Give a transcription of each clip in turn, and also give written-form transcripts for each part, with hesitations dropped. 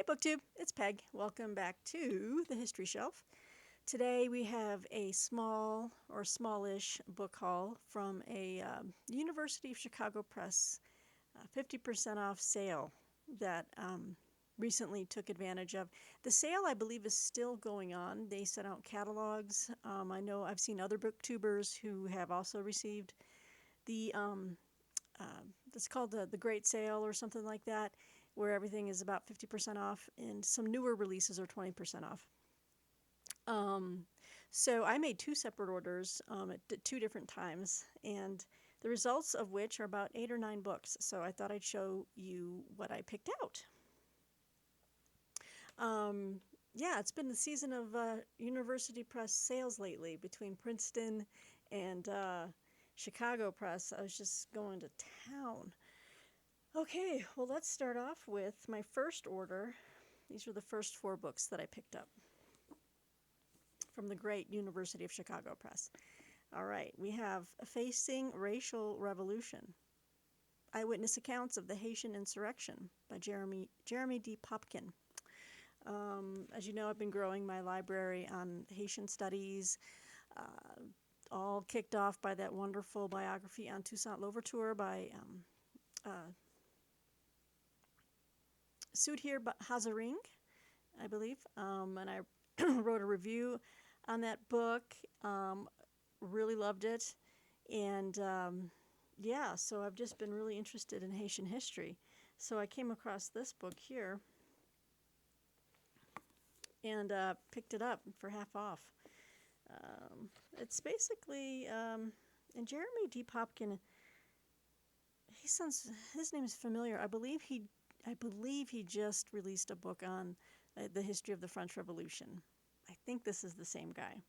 BookTube, it's Peg. Welcome back to the History Shelf. Today we have a small or smallish book haul from a University of Chicago Press 50% off sale that recently took advantage of. The sale, I believe, is still going on. They sent out catalogs. I know I've seen other booktubers who have also received the it's called the Great Sale or something like that, where everything is about 50% off, and some newer releases are 20% off. So I made two separate orders at two different times, and the results of which are about 8 or 9 books. So I thought I'd show you what I picked out. Yeah, it's been the season of University Press sales lately between Princeton and Chicago Press. I was just going to town. Okay, well, let's start off with my first order. These are the first 4 books that I picked up from the great University of Chicago Press. All right, we have Facing Racial Revolution, Eyewitness Accounts of the Haitian Insurrection by Jeremy D. Popkin. As you know, I've been growing my library on Haitian studies, all kicked off by that wonderful biography on Toussaint Louverture by Sudhir Hazaring, I believe, and I wrote a review on that book. Really loved it, and yeah, so I've just been really interested in Haitian history. So I came across this book here and picked it up for half off. It's basically, and Jeremy D. Popkin, his name is familiar. I believe he just released a book on the history of the French Revolution. I think this is the same guy.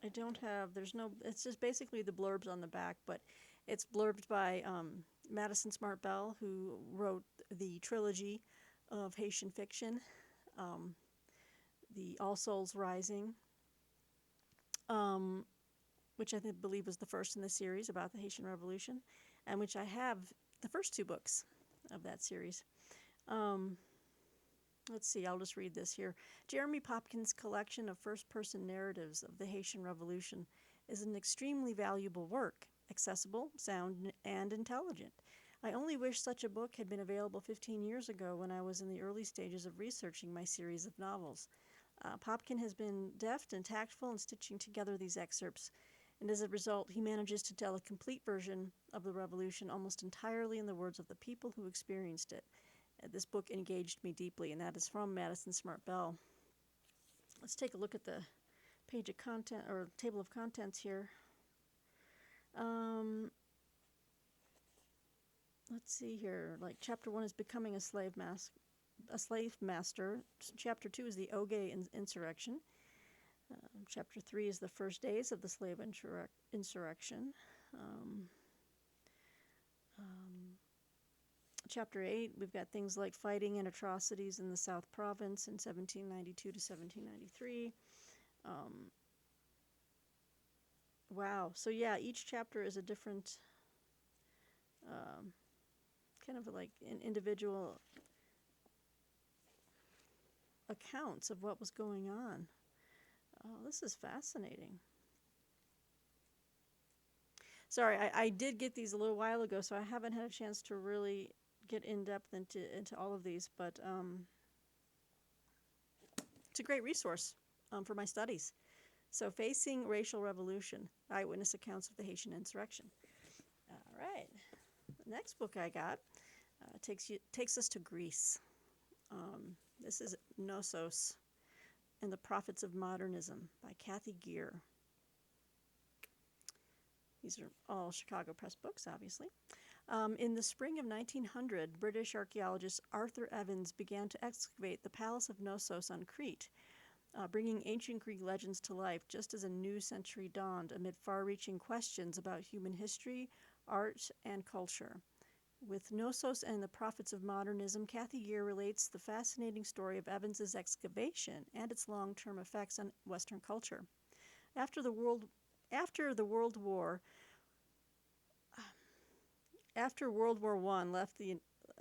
It's just basically the blurbs on the back, but it's blurbed by Madison Smart Bell, who wrote the trilogy of Haitian fiction, the All Souls Rising, which I believe was the first in the series about the Haitian Revolution, and which I have the first 2 books of that series. Let's see, I'll just read this here. Jeremy Popkin's collection of first-person narratives of the Haitian Revolution is an extremely valuable work, accessible, sound, and intelligent. I only wish such a book had been available 15 years ago when I was in the early stages of researching my series of novels. Popkin has been deft and tactful in stitching together these excerpts, and as a result, he manages to tell a complete version of the revolution almost entirely in the words of the people who experienced it. This book engaged me deeply, and that is from Madison Smart Bell. Let's take a look at the page of content or table of contents here. Let's see here. Like chapter 1 is Becoming a Slave Master. Chapter 2 is the Oge Insurrection. Chapter 3 is the First Days of the Slave Insurrection. Chapter 8, we've got things like fighting and atrocities in the South Province in 1792 to 1793. Wow. So yeah, each chapter is a different kind of like individual accounts of what was going on. Oh, this is fascinating. Sorry, I did get these a little while ago, so I haven't had a chance to really get in-depth into all of these, but it's a great resource for my studies. So, Facing Racial Revolution, Eyewitness Accounts of the Haitian Insurrection. All right. The next book I got takes us to Greece. This is Knossos and the Prophets of Modernism by Kathy Geer. These are all Chicago Press books, obviously. In the spring of 1900, British archaeologist Arthur Evans began to excavate the Palace of Knossos on Crete, bringing ancient Greek legends to life just as a new century dawned amid far-reaching questions about human history, art, and culture. With Knossos and the Prophets of Modernism, Kathy Geer relates the fascinating story of Evans's excavation and its long-term effects on Western culture. After World War I left the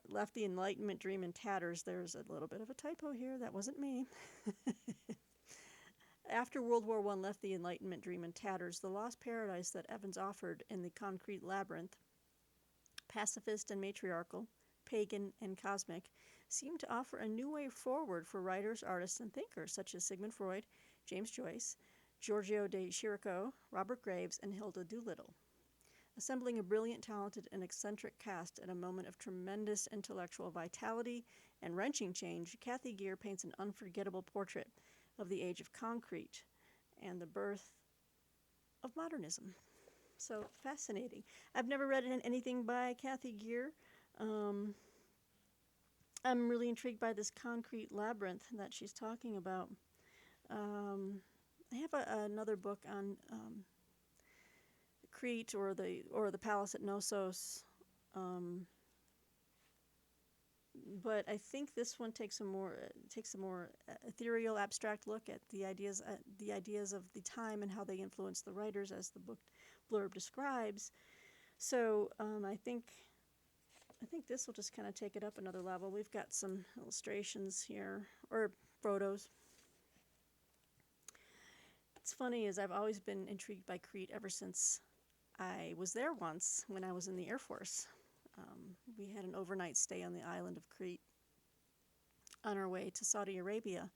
left the Enlightenment dream in tatters. There's a little bit of a typo here. That wasn't me. After World War I left the Enlightenment dream in tatters, the lost paradise that Evans offered in the concrete labyrinth, pacifist and matriarchal, pagan and cosmic, seemed to offer a new way forward for writers, artists, and thinkers such as Sigmund Freud, James Joyce, Giorgio de Chirico, Robert Graves, and Hilda Doolittle. Assembling a brilliant, talented, and eccentric cast at a moment of tremendous intellectual vitality and wrenching change, Kathy Geer paints an unforgettable portrait of the age of concrete and the birth of modernism. So fascinating. I've never read anything by Kathy Geer. I'm really intrigued by this concrete labyrinth that she's talking about. I have another book on Crete or the palace at Knossos, but I think this one takes a more ethereal, abstract look at the ideas of the time and how they influence the writers, as the book blurb describes. So I think this will just kind of take it up another level. We've got some illustrations here, or photos. What's funny is I've always been intrigued by Crete ever since I was there once when I was in the Air Force. We had an overnight stay on the island of Crete on our way to Saudi Arabia.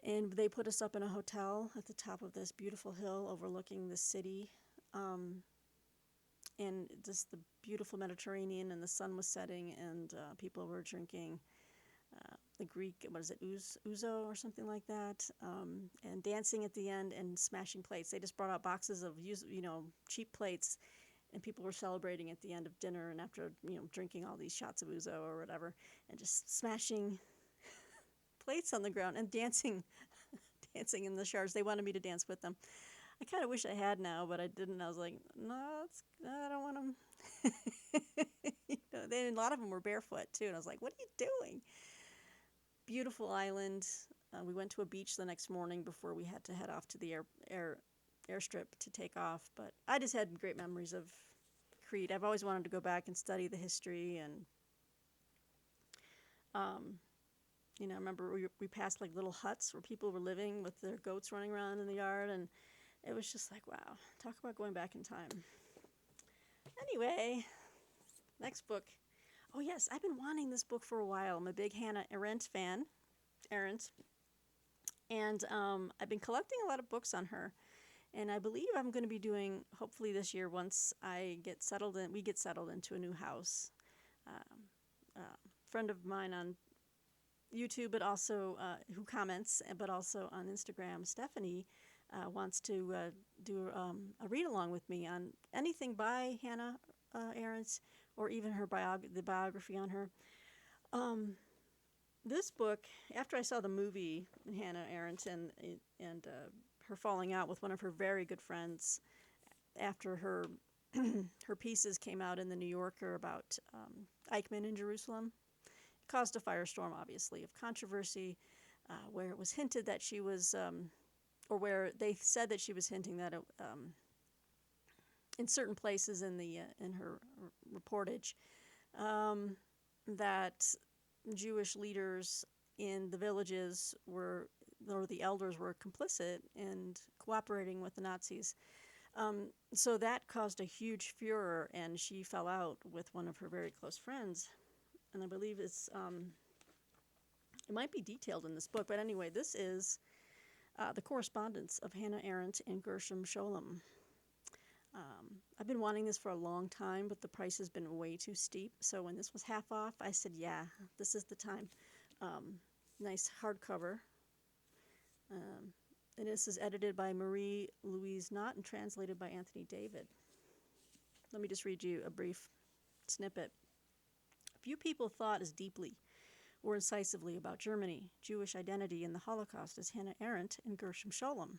And they put us up in a hotel at the top of this beautiful hill overlooking the city. And just the beautiful Mediterranean, and the sun was setting, and people were drinking the Greek, ouzo or something like that, and dancing at the end and smashing plates. They just brought out boxes of cheap plates, and people were celebrating at the end of dinner and after drinking all these shots of ouzo or whatever, and just smashing plates on the ground and dancing in the showers. They wanted me to dance with them. I kind of wish I had now, but I didn't. I was like, no, I don't want them. A lot of them were barefoot too, and I was like, what are you doing? Beautiful island. We went to a beach the next morning before we had to head off to the airstrip to take off. But I just had great memories of Crete. I've always wanted to go back and study the history, and I remember we passed like little huts where people were living with their goats running around in the yard, and it was just like, wow, talk about going back in time. Anyway, next book. Oh yes, I've been wanting this book for a while. I'm a big Hannah Arendt fan. And I've been collecting a lot of books on her. And I believe I'm going to be doing, hopefully this year, once we get settled into a new house. A friend of mine on YouTube, but also who comments, but also on Instagram, Stephanie, wants to do a read-along with me on anything by Hannah Arendt, or even the biography on her. This book, after I saw the movie Hannah Arendt and her falling out with one of her very good friends after her her pieces came out in the New Yorker about Eichmann in Jerusalem, it caused a firestorm, obviously, of controversy, where it was hinted that she was, or where they said that she was hinting that in certain places in her reportage, that Jewish leaders in the villages or the elders were complicit in cooperating with the Nazis. So that caused a huge furor, and she fell out with one of her very close friends. And I believe it might be detailed in this book, but anyway, this is the correspondence of Hannah Arendt and Gershom Scholem. I've been wanting this for a long time, but the price has been way too steep. So when this was half off, I said, yeah, this is the time. Nice hardcover. And this is edited by Marie Louise Knott and translated by Anthony David. Let me just read you a brief snippet. Few people thought as deeply or incisively about Germany, Jewish identity, and the Holocaust as Hannah Arendt and Gershom Scholem.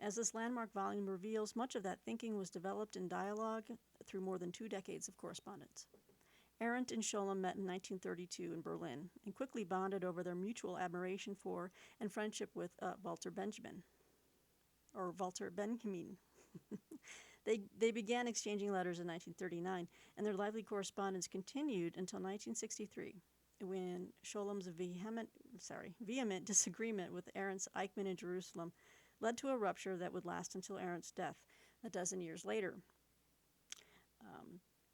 As this landmark volume reveals, much of that thinking was developed in dialogue through more than 2 decades of correspondence. Arendt and Scholem met in 1932 in Berlin and quickly bonded over their mutual admiration for and friendship with Walter Benjamin. They began exchanging letters in 1939, and their lively correspondence continued until 1963, when Schollem's vehement disagreement with Arendt's Eichmann in Jerusalem led to a rupture that would last until Arendt's death a dozen years later.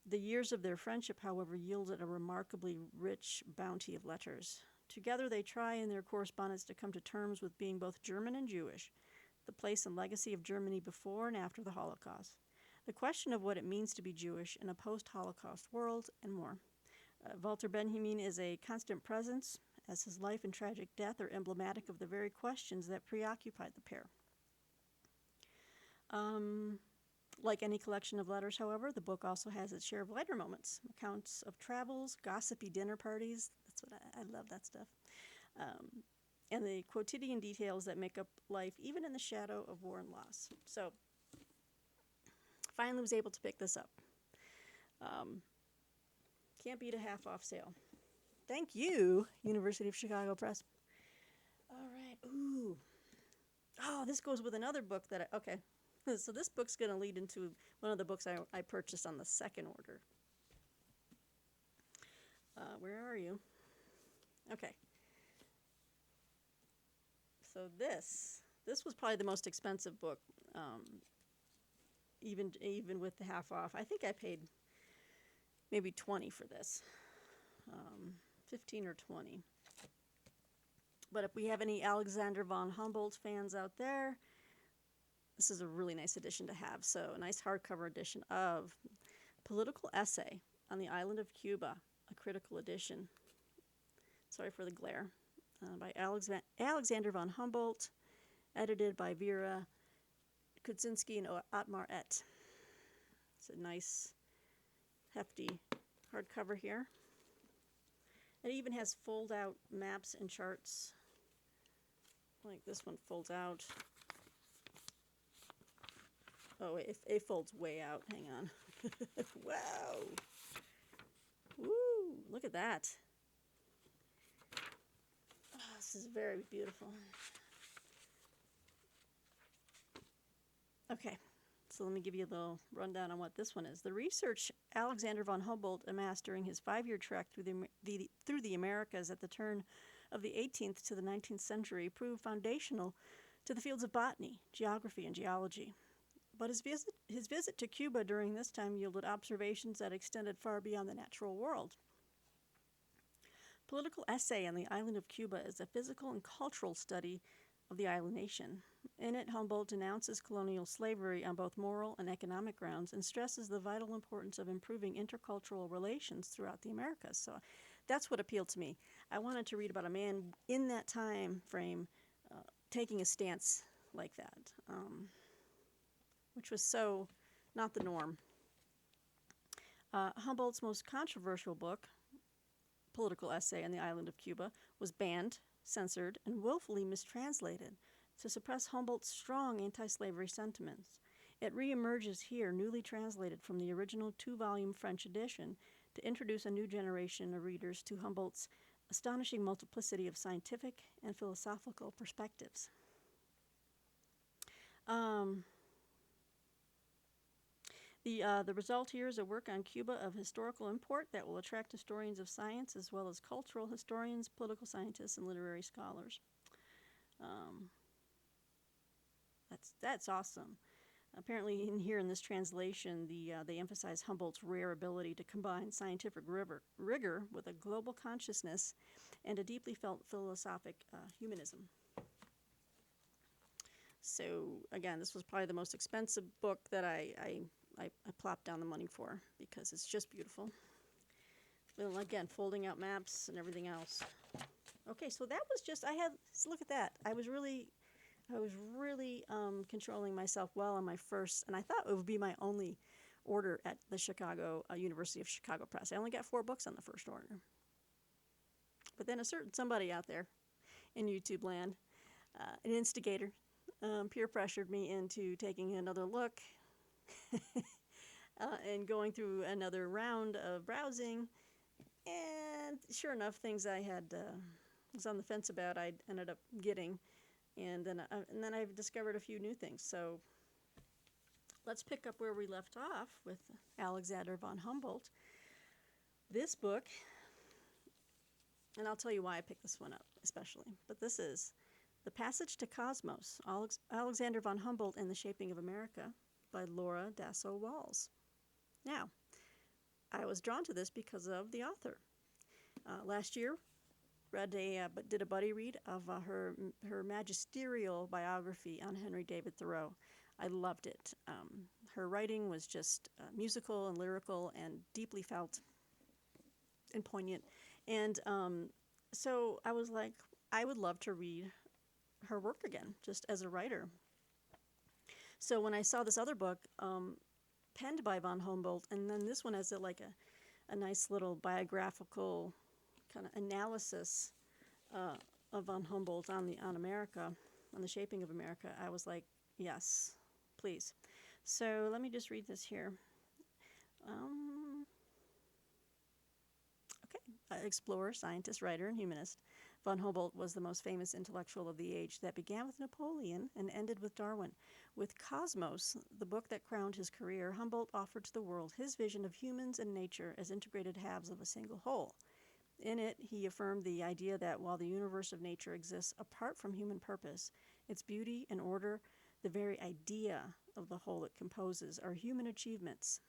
The years of their friendship, however, yielded a remarkably rich bounty of letters. Together they try in their correspondence to come to terms with being both German and Jewish, the place and legacy of Germany before and after the Holocaust, the question of what it means to be Jewish in a post-Holocaust world, and more. Walter Benjamin is a constant presence, as his life and tragic death are emblematic of the very questions that preoccupied the pair. Like any collection of letters, however, the book also has its share of lighter moments, accounts of travels, gossipy dinner parties. That's what I love that stuff. And the quotidian details that make up life, even in the shadow of war and loss. So, finally was able to pick this up. Can't beat a half-off sale. Thank you, University of Chicago Press. All right. Ooh. Oh, this goes with another book that okay. So this book's going to lead into one of the books I purchased on the second order. Where are you? Okay. So this was probably the most expensive book, even with the half off. I think I paid maybe $20 for this, 15 or 20. But if we have any Alexander von Humboldt fans out there, this is a really nice edition to have. So a nice hardcover edition of Political Essay on the Island of Cuba, a critical edition. Sorry for the glare. By Alexander von Humboldt, edited by Vera Kudzinski and Otmar Et. It's a nice, hefty hardcover here. It even has fold-out maps and charts. Like this one folds out. Oh, it folds way out. Hang on. Wow. Woo, look at that. Oh, this is very beautiful. Okay, so let me give you a little rundown on what this one is. The research Alexander von Humboldt amassed during his 5-year trek through the Americas at the turn of the 18th to the 19th century proved foundational to the fields of botany, geography, and geology. But his visit to Cuba during this time yielded observations that extended far beyond the natural world. Political Essay on the Island of Cuba is a physical and cultural study of the island nation. In it, Humboldt denounces colonial slavery on both moral and economic grounds and stresses the vital importance of improving intercultural relations throughout the Americas. So that's what appealed to me. I wanted to read about a man in that time frame taking a stance like that, which was so not the norm. Humboldt's most controversial book, Political Essay on the Island of Cuba, was banned, censored, and willfully mistranslated to suppress Humboldt's strong anti-slavery sentiments. It reemerges here, newly translated from the original 2-volume French edition, to introduce a new generation of readers to Humboldt's astonishing multiplicity of scientific and philosophical perspectives. The result here is a work on Cuba of historical import that will attract historians of science as well as cultural historians, political scientists, and literary scholars. That's awesome. Apparently, in this translation, they emphasize Humboldt's rare ability to combine scientific rigor with a global consciousness and a deeply felt philosophic humanism. So, again, this was probably the most expensive book that I plopped down the money for because it's just beautiful. Well, again, folding out maps and everything else. Okay, so that was just, look at that. I was really controlling myself well on my first, and I thought it would be my only order at the University of Chicago Press. I only got 4 books on the first order. But then a certain somebody out there in YouTube land, an instigator, peer pressured me into taking another look and going through another round of browsing. And sure enough, things I had was on the fence about, I ended up getting. And then I've discovered a few new things. So let's pick up where we left off with Alexander von Humboldt. This book, and I'll tell you why I picked this one up especially, but this is The Passage to Cosmos, Alexander von Humboldt and the Shaping of America by Laura Dasso-Walls. Now, I was drawn to this because of the author. Last year, did a buddy read of her magisterial biography on Henry David Thoreau. I loved it. Her writing was just musical and lyrical and deeply felt and poignant. And so I was like, I would love to read her work again, just as a writer. So when I saw this other book penned by von Humboldt, and then this one has a nice little biographical kind of analysis of von Humboldt on America, on the shaping of America, I was like, yes, please. So let me just read this here. Explorer, scientist, writer, and humanist, von Humboldt was the most famous intellectual of the age that began with Napoleon and ended with Darwin. With Cosmos, the book that crowned his career, Humboldt offered to the world his vision of humans and nature as integrated halves of a single whole. In it, he affirmed the idea that while the universe of nature exists apart from human purpose, its beauty and order, the very idea of the whole it composes, are human achievements.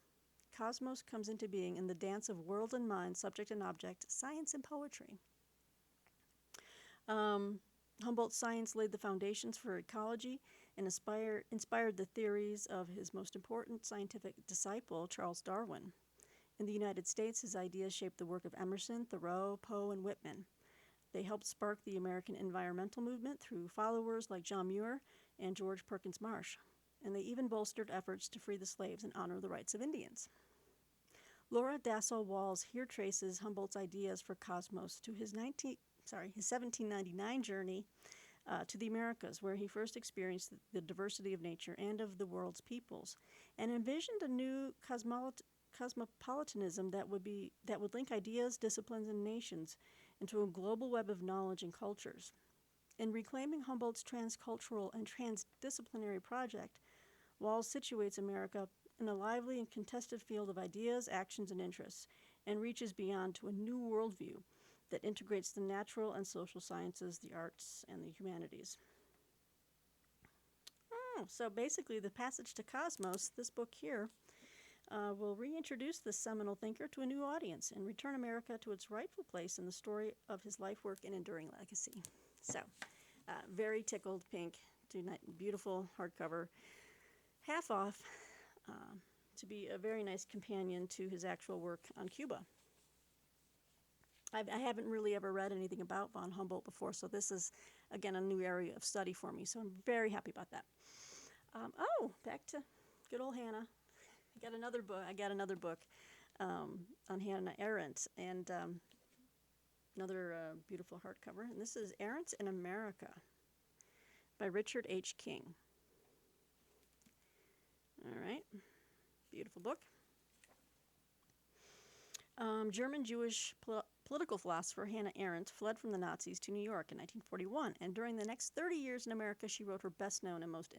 Cosmos comes into being in the dance of world and mind, subject and object, science and poetry. Humboldt's science laid the foundations for ecology and inspired the theories of his most important scientific disciple, Charles Darwin. In the United States, his ideas shaped the work of Emerson, Thoreau, Poe, and Whitman. They helped spark the American environmental movement through followers like John Muir and George Perkins Marsh, and they even bolstered efforts to free the slaves and honor the rights of Indians. Laura Dasso-Walls here traces Humboldt's ideas for Cosmos to his 1799 journey to the Americas, where he first experienced the diversity of nature and of the world's peoples, and envisioned a new cosmopolitanism that would link ideas, disciplines, and nations into a global web of knowledge and cultures. In reclaiming Humboldt's transcultural and transdisciplinary project, Walls situates America in a lively and contested field of ideas, actions, and interests, and reaches beyond to a new worldview that integrates the natural and social sciences, the arts, and the humanities. So basically, The Passage to Cosmos, this book here, will reintroduce this seminal thinker to a new audience and return America to its rightful place in the story of his life work and enduring legacy. So, very tickled pink, beautiful hardcover, half off, to be a very nice companion to his actual work on Cuba. I haven't really ever read anything about von Humboldt before, so this is, again, a new area of study for me, so I'm very happy about that. Back to good old Hannah. I got another book on Hannah Arendt, and another beautiful hardcover. And this is Arendt in America by Richard H. King. All right, beautiful book. German-Jewish political philosopher Hannah Arendt fled from the Nazis to New York in 1941, and during the next 30 years in America, she wrote her best-known and most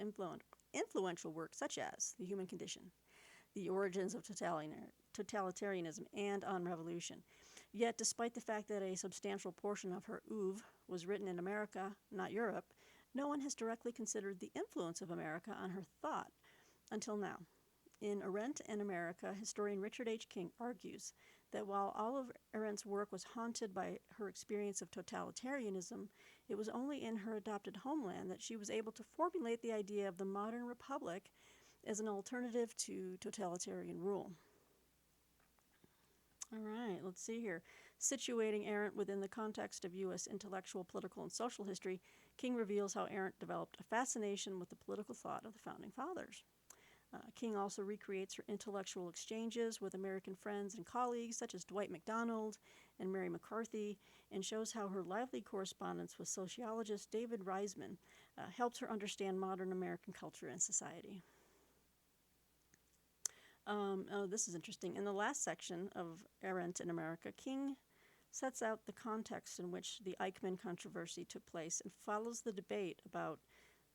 influential works, such as The Human Condition, The Origins of Totalitarianism, and On Revolution. Yet, despite the fact that a substantial portion of her oeuvre was written in America, not Europe, no one has directly considered the influence of America on her thought until now. In Arendt and America, historian Richard H. King argues that while all of Arendt's work was haunted by her experience of totalitarianism, it was only in her adopted homeland that she was able to formulate the idea of the modern republic as an alternative to totalitarian rule. All right, let's see here. Situating Arendt within the context of U.S. intellectual, political, and social history, King reveals how Arendt developed a fascination with the political thought of the Founding Fathers. King also recreates her intellectual exchanges with American friends and colleagues such as Dwight MacDonald and Mary McCarthy, and shows how her lively correspondence with sociologist David Reisman helped her understand modern American culture and society. This is interesting. In the last section of Arendt in America, King sets out the context in which the Eichmann controversy took place and follows the debate about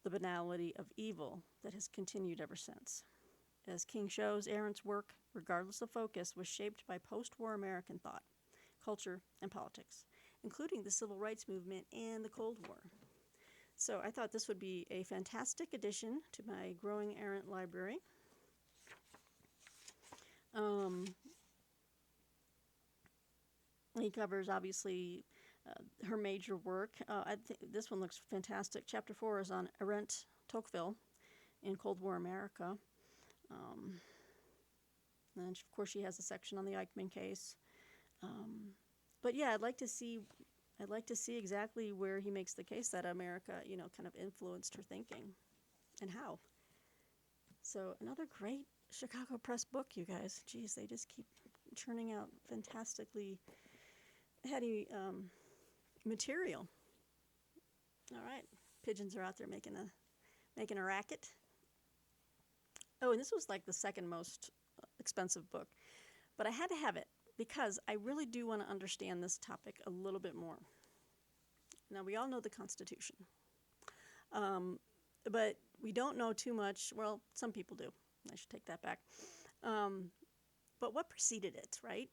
the banality of evil that has continued ever since. As King shows, Arendt's work, regardless of focus, was shaped by post-war American thought, culture, and politics, including the civil rights movement and the Cold War. So I thought this would be a fantastic addition to my growing Arendt library. He covers, obviously, her major work. I think this one looks fantastic. Chapter 4 is on Arendt Tocqueville in Cold War America. And of course, she has a section on the Eichmann case. But yeah, I'd like to see exactly where he makes the case that America, kind of influenced her thinking, and how. So another great Chicago Press book, you guys. Geez, they just keep churning out fantastically heady material. All right, pigeons are out there making a racket. Oh, and this was like the second most expensive book, but I had to have it because I really do want to understand this topic a little bit more. Now, we all know the Constitution, but we don't know too much. Well, some people do. I should take that back. But what preceded it, right?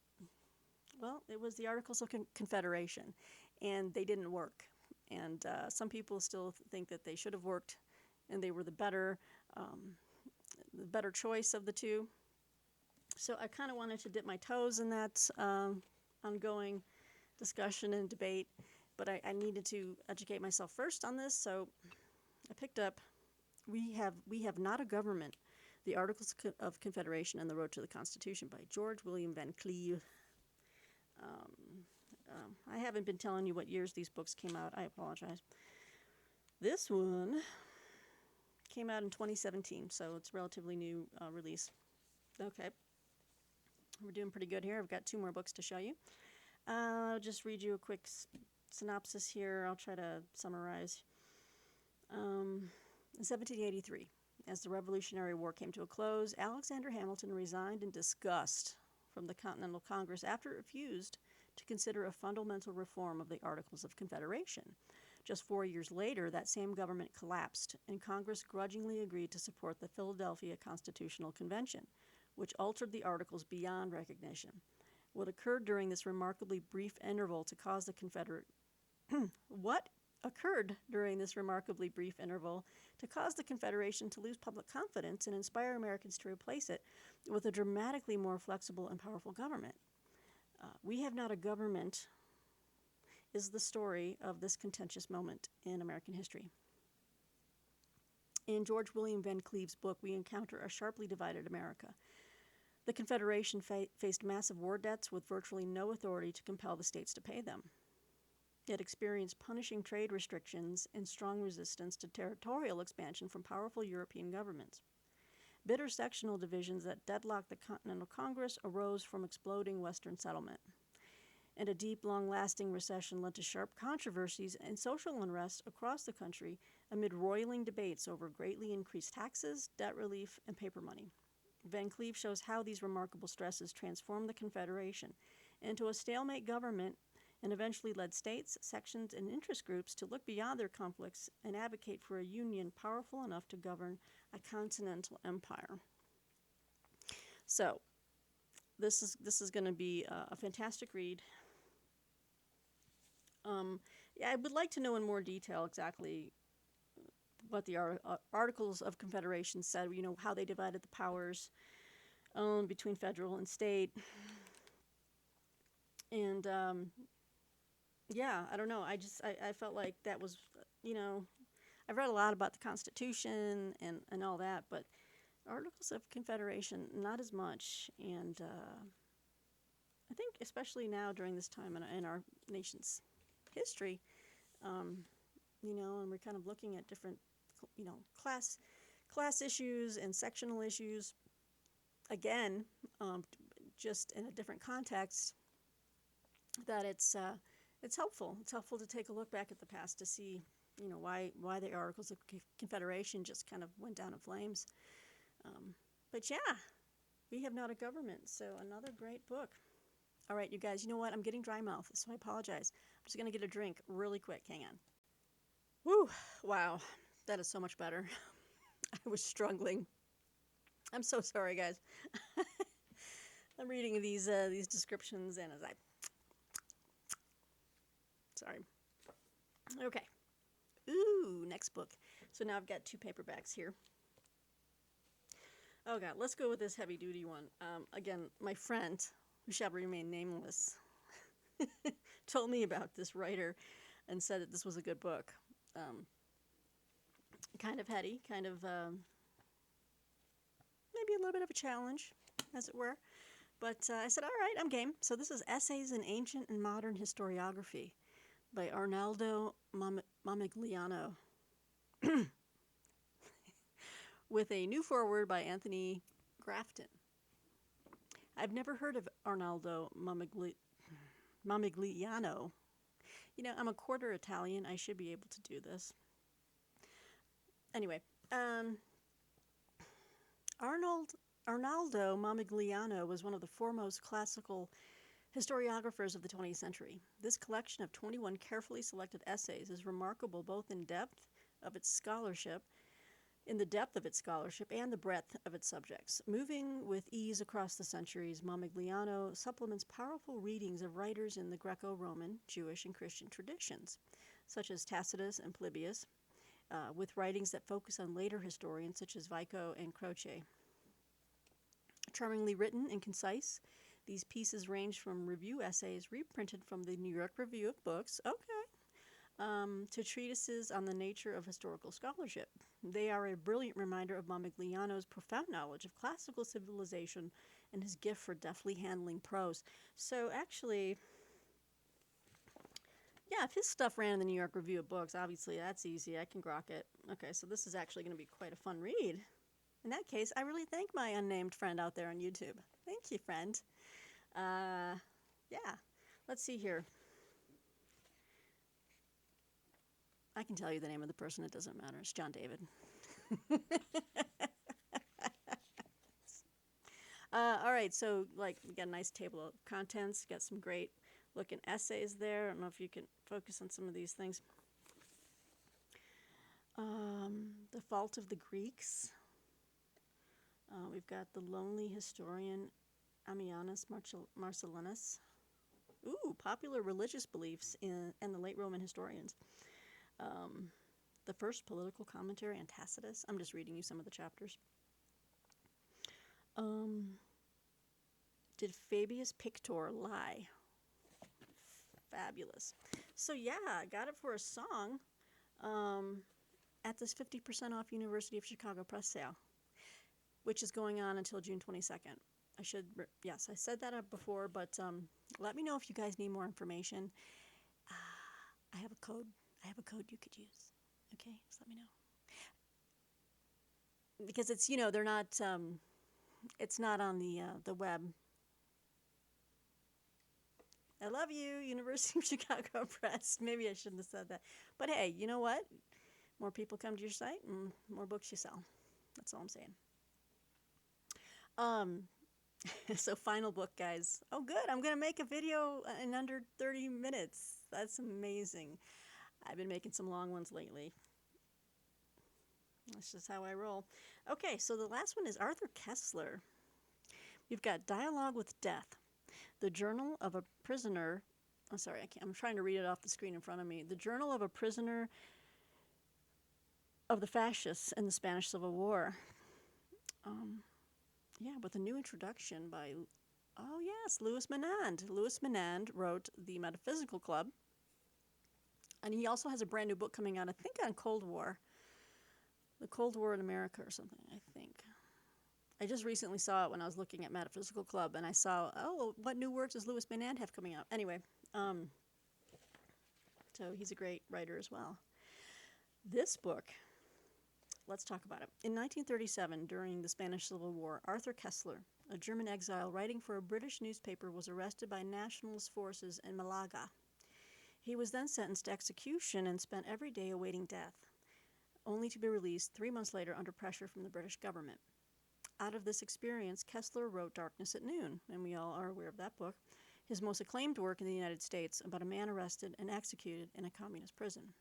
Well, it was the Articles of Confederation, and they didn't work. And some people still think that they should have worked, and they were the better choice of the two. So I kind of wanted to dip my toes in that ongoing discussion and debate, but I needed to educate myself first on this. So I picked up We Have Not a Government, The Articles of Confederation and the Road to the Constitution by George William Van Cleve. I haven't been telling you what years these books came out. I apologize. This one came out in 2017, so it's a relatively new release. Okay. We're doing pretty good here. I've got 2 more books to show you. I'll just read you a quick synopsis here. I'll try to summarize. In 1783, as the Revolutionary War came to a close, Alexander Hamilton resigned in disgust from the Continental Congress after it refused to consider a fundamental reform of the Articles of Confederation. Just 4 years later, that same government collapsed, and Congress grudgingly agreed to support the Philadelphia Constitutional Convention, which altered the Articles beyond recognition. What occurred during this remarkably brief interval to cause the Confederation to lose public confidence and inspire Americans to replace it with a dramatically more flexible and powerful government? We Have Not a Government is the story of this contentious moment in American history. In George William Van Cleve's book, we encounter a sharply divided America. The Confederation faced massive war debts with virtually no authority to compel the states to pay them. It experienced punishing trade restrictions and strong resistance to territorial expansion from powerful European governments. Bitter sectional divisions that deadlocked the Continental Congress arose from exploding Western settlement. And a deep, long-lasting recession led to sharp controversies and social unrest across the country amid roiling debates over greatly increased taxes, debt relief, and paper money. Van Cleve shows how these remarkable stresses transformed the Confederation into a stalemate government and eventually led states, sections, and interest groups to look beyond their conflicts and advocate for a union powerful enough to govern a continental empire. So, this is going to be a fantastic read. I would like to know in more detail exactly what the Articles of Confederation said, how they divided the powers between federal and state. And, I don't know. I felt like that was, I've read a lot about the Constitution and all that, but Articles of Confederation, not as much. And I think especially now during this time in our nation's history, and we're kind of looking at different, class issues and sectional issues, again, just in a different context, that it's helpful. It's helpful to take a look back at the past to see, why the Articles of Confederation just kind of went down in flames. But yeah, We Have Not a Government, so another great book. All right, you guys, you know what? I'm getting dry mouth, so I apologize. I'm just going to get a drink really quick. Hang on. Woo, wow, that is so much better. I was struggling. I'm so sorry, guys. I'm reading these descriptions, and as I sorry. Okay. Ooh, next book. So now I've got two paperbacks here. Oh god, let's go with this heavy duty one. Again, my friend, who shall remain nameless, told me about this writer and said that this was a good book. Kind of heady, kind of maybe a little bit of a challenge, as it were. But I said, all right, I'm game. So this is Essays in Ancient and Modern Historiography by Arnaldo Mamigliano, with a new foreword by Anthony Grafton. I've never heard of Arnaldo Mamigliano. You know, I'm a quarter Italian. I should be able to do this. Anyway, Arnaldo Mamigliano was one of the foremost classical historiographers of the 20th century. This collection of 21 carefully selected essays is remarkable both in the depth of its scholarship and the breadth of its subjects. Moving with ease across the centuries, Mamigliano supplements powerful readings of writers in the Greco-Roman, Jewish, and Christian traditions, such as Tacitus and Polybius, with writings that focus on later historians such as Vico and Croce. Charmingly written and concise, these pieces range from review essays reprinted from the New York Review of Books, to treatises on the nature of historical scholarship. They are a brilliant reminder of Mamigliano's profound knowledge of classical civilization and his gift for deftly handling prose. So actually, yeah, if his stuff ran in the New York Review of Books, obviously that's easy. I can grok it. Okay, so this is actually going to be quite a fun read. In that case, I really thank my unnamed friend out there on YouTube. Thank you, friend. Yeah, let's see here. I can tell you the name of the person. It doesn't matter. It's John David. All right, so like we got a nice table of contents. Got some great looking essays there. I don't know if you can focus on some of these things. The Fault of the Greeks. We've got the lonely historian Ammianus Marcellinus. Ooh, popular religious beliefs and the late Roman historians. The first political commentary on Tacitus. I'm just reading you some of the chapters. Did Fabius Pictor lie? Fabulous. So yeah, I got it for a song at this 50% off University of Chicago press sale, which is going on until June 22nd. I said that up before, but let me know if you guys need more information. I have a code you could use. Okay, just let me know. Because it's, they're not, it's not on the web. I love you, University of Chicago Press. Maybe I shouldn't have said that. But hey, you know what? More people come to your site and more books you sell. That's all I'm saying. So final book, guys. Oh, good. I'm going to make a video in under 30 minutes. That's amazing. I've been making some long ones lately. That's just how I roll. Okay, so the last one is Arthur Koestler. We've got Dialogue with Death, the Journal of a Prisoner. I'm sorry, I'm trying to read it off the screen in front of me. The Journal of a Prisoner of the Fascists in the Spanish Civil War. With a new introduction by, Louis Menand. Louis Menand wrote The Metaphysical Club. And he also has a brand new book coming out, I think, on Cold War. The Cold War in America or something, I think. I just recently saw it when I was looking at Metaphysical Club, and I saw, what new works does Louis Menand have coming out? Anyway, so he's a great writer as well. This book, let's talk about it. In 1937, during the Spanish Civil War, Arthur Koestler, a German exile writing for a British newspaper, was arrested by nationalist forces in Malaga. He was then sentenced to execution and spent every day awaiting death, only to be released 3 months later under pressure from the British government. Out of this experience, Koestler wrote Darkness at Noon, and we all are aware of that book, his most acclaimed work in the United States about a man arrested and executed in a communist prison.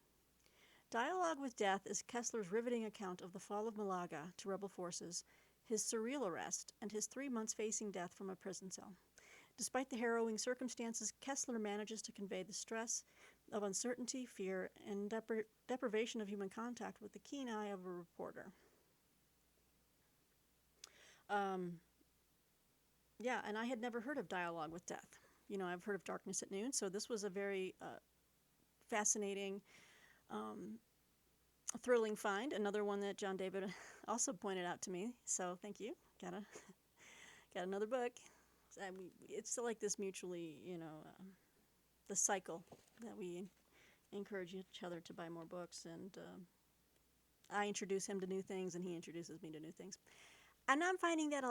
Dialogue with Death is Koestler's riveting account of the fall of Malaga to rebel forces, his surreal arrest, and his 3 months facing death from a prison cell. Despite the harrowing circumstances, Koestler manages to convey the stress of uncertainty, fear, and deprivation of human contact with the keen eye of a reporter. Yeah, and I had never heard of Dialogue with Death. You know, I've heard of Darkness at Noon, so this was a very fascinating, thrilling find. Another one that John David also pointed out to me. So thank you. Got another book. It's like this mutually, the cycle that we encourage each other to buy more books, and I introduce him to new things, and he introduces me to new things. And I'm finding that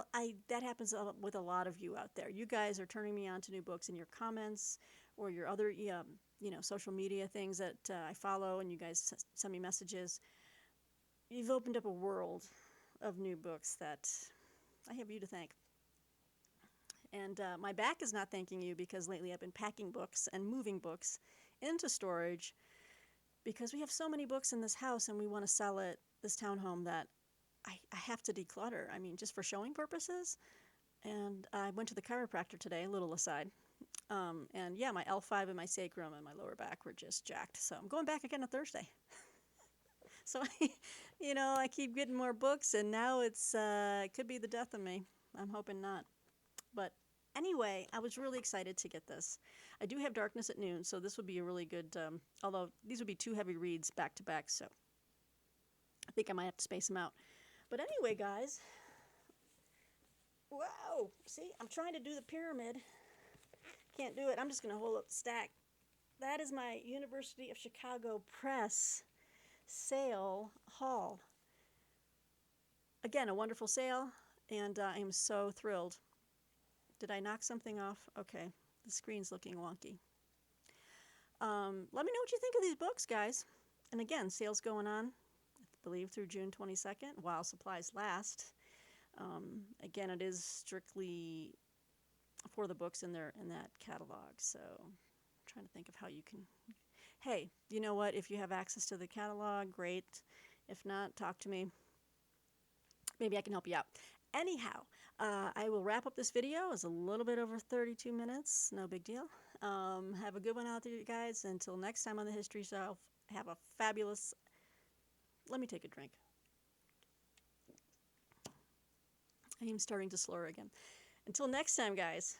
that happens with a lot of you out there. You guys are turning me on to new books in your comments or your other, social media things that I follow, and you guys send me messages. You've opened up a world of new books that I have you to thank. And my back is not thanking you, because lately I've been packing books and moving books into storage, because we have so many books in this house and we want to sell it, this townhome, that I have to declutter. I mean, just for showing purposes. And I went to the chiropractor today, a little aside. And yeah, my L5 and my sacrum and my lower back were just jacked. So I'm going back again on Thursday. So, I keep getting more books, and now it could be the death of me. I'm hoping not. But anyway, I was really excited to get this. I do have Darkness at Noon, so this would be a really good, although these would be 2 heavy reads back to back, so I think I might have to space them out. But anyway, guys, whoa, see, I'm trying to do the pyramid. Can't do it. I'm just going to hold up the stack. That is my University of Chicago Press sale haul. Again, a wonderful sale, and I am so thrilled. Did I knock something off? Okay, the screen's looking wonky. Let me know what you think of these books, guys. And again, sales going on, I believe, through June 22nd, while supplies last. Again, it is strictly for the books in that catalog. So I'm trying to think of how you can. Hey, you know what? If you have access to the catalog, great. If not, talk to me. Maybe I can help you out. Anyhow, I will wrap up this video. It's a little bit over 32 minutes. No big deal. Have a good one out there, you guys. Until next time on the History Shelf, have a fabulous... Let me take a drink. I am starting to slur again. Until next time, guys.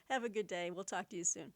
Have a good day. We'll talk to you soon.